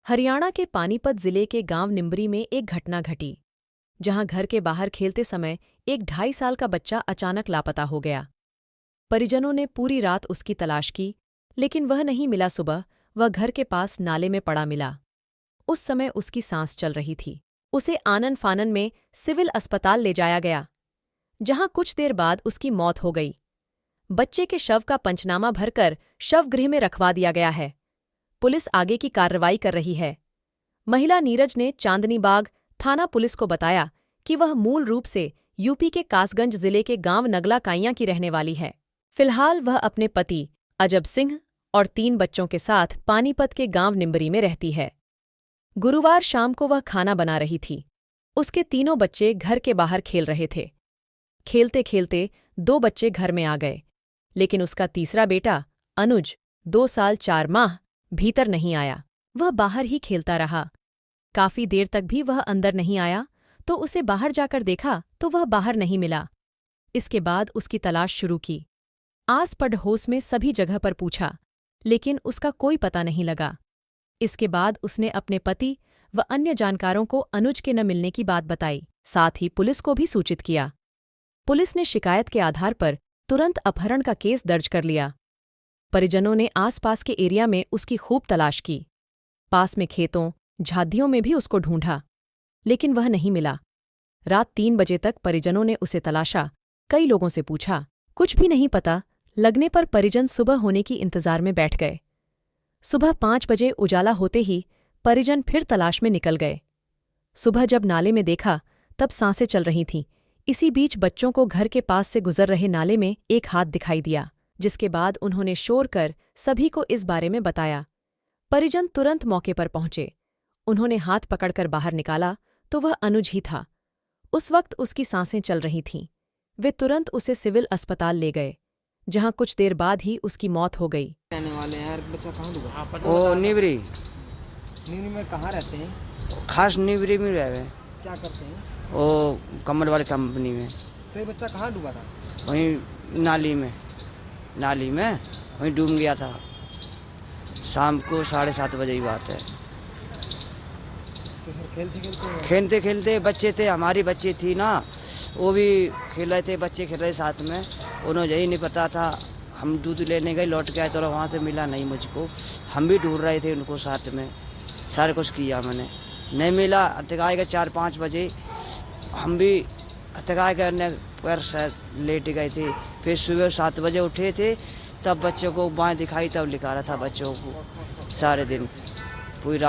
हरियाणा के पानीपत जिले के गांव निम्बरी में एक घटना घटी, जहां घर के बाहर खेलते समय एक 2.5 साल का बच्चा अचानक लापता हो गया। परिजनों ने पूरी रात उसकी तलाश की, लेकिन वह नहीं मिला। सुबह वह घर के पास नाले में पड़ा मिला। उस समय उसकी सांस चल रही थी। उसे आनन फानन में सिविल अस्पताल ले जाया गया, जहां कुछ देर बाद उसकी मौत हो गई। बच्चे के शव का पंचनामा भरकर शवगृह में रखवा दिया गया है। पुलिस आगे की कार्रवाई कर रही है। महिला नीरज ने चांदनी बाग थाना पुलिस को बताया कि वह मूल रूप से यूपी के कासगंज जिले के गांव नगला काइयां की रहने वाली है। फिलहाल वह अपने पति अजब सिंह और 3 बच्चों के साथ पानीपत के गांव निम्बरी में रहती है। गुरुवार शाम को वह खाना बना रही थी। उसके तीनों बच्चे घर के बाहर खेल रहे थे। खेलते खेलते 2 बच्चे घर में आ गए, लेकिन उसका तीसरा बेटा अनुज 2 साल 4 माह भीतर नहीं आया। वह बाहर ही खेलता रहा। काफी देर तक भी वह अंदर नहीं आया, तो उसे बाहर जाकर देखा तो वह बाहर नहीं मिला। इसके बाद उसकी तलाश शुरू की। आस पड़ोस में सभी जगह पर पूछा, लेकिन उसका कोई पता नहीं लगा। इसके बाद उसने अपने पति व अन्य जानकारों को अनुज के न मिलने की बात बताई, साथ ही पुलिस को भी सूचित किया। पुलिस ने शिकायत के आधार पर तुरंत अपहरण का केस दर्ज कर लिया। परिजनों ने आसपास के एरिया में उसकी खूब तलाश की। पास में खेतों, झाड़ियों में भी उसको ढूंढा, लेकिन वह नहीं मिला। रात 3 बजे तक परिजनों ने उसे तलाशा। कई लोगों से पूछा, कुछ भी नहीं पता लगने पर परिजन सुबह होने की इंतजार में बैठ गए। सुबह 5 बजे उजाला होते ही परिजन फिर तलाश में निकल गए। सुबह जब नाले में देखा तब सांसें चल रही थीं। इसी बीच बच्चों को घर के पास से गुजर रहे नाले में एक हाथ दिखाई दिया, जिसके बाद उन्होंने शोर कर सभी को इस बारे में बताया। परिजन तुरंत मौके पर पहुंचे। उन्होंने हाथ पकड़कर बाहर निकाला तो वह अनुज ही था। उस वक्त उसकी सांसें चल रही थीं। वे तुरंत उसे सिविल अस्पताल ले गए, जहां कुछ देर बाद ही उसकी मौत हो गई। रहने वाले हैं यार, बच्चा कहाँ डूबा? वो निवरी। नीवरी में कहाँ रहते हैं? खास निवरी में रह रहे हैं। क्या करते हैं? वो कमर वाली कंपनी में। तो ये बच्चा कहाँ डूबा था? वहीं नाली में वहीं डूब गया था। शाम को 7:30 बजे की बात है। तो फिर खेलते खेलते बच्चे थे, हमारी बच्ची थी ना, वो भी खेल रहे थे। बच्चे खेल रहे साथ में, उन्हें यही नहीं पता था। हम दूध लेने गए, लौट के आए तो वहाँ से मिला नहीं मुझको। हम भी ढूंढ रहे थे उनको साथ में, सारा कुछ किया मैंने, नहीं मिला। अटकाए गए 4-5 बजे, हम भी अटकाए गए, अन्य पैर से लेट गए थे। फिर सुबह 7 बजे उठे थे, तब बच्चों को बाएं दिखाई, तब लिखा रहा था बच्चों को। सारे दिन पूरी रात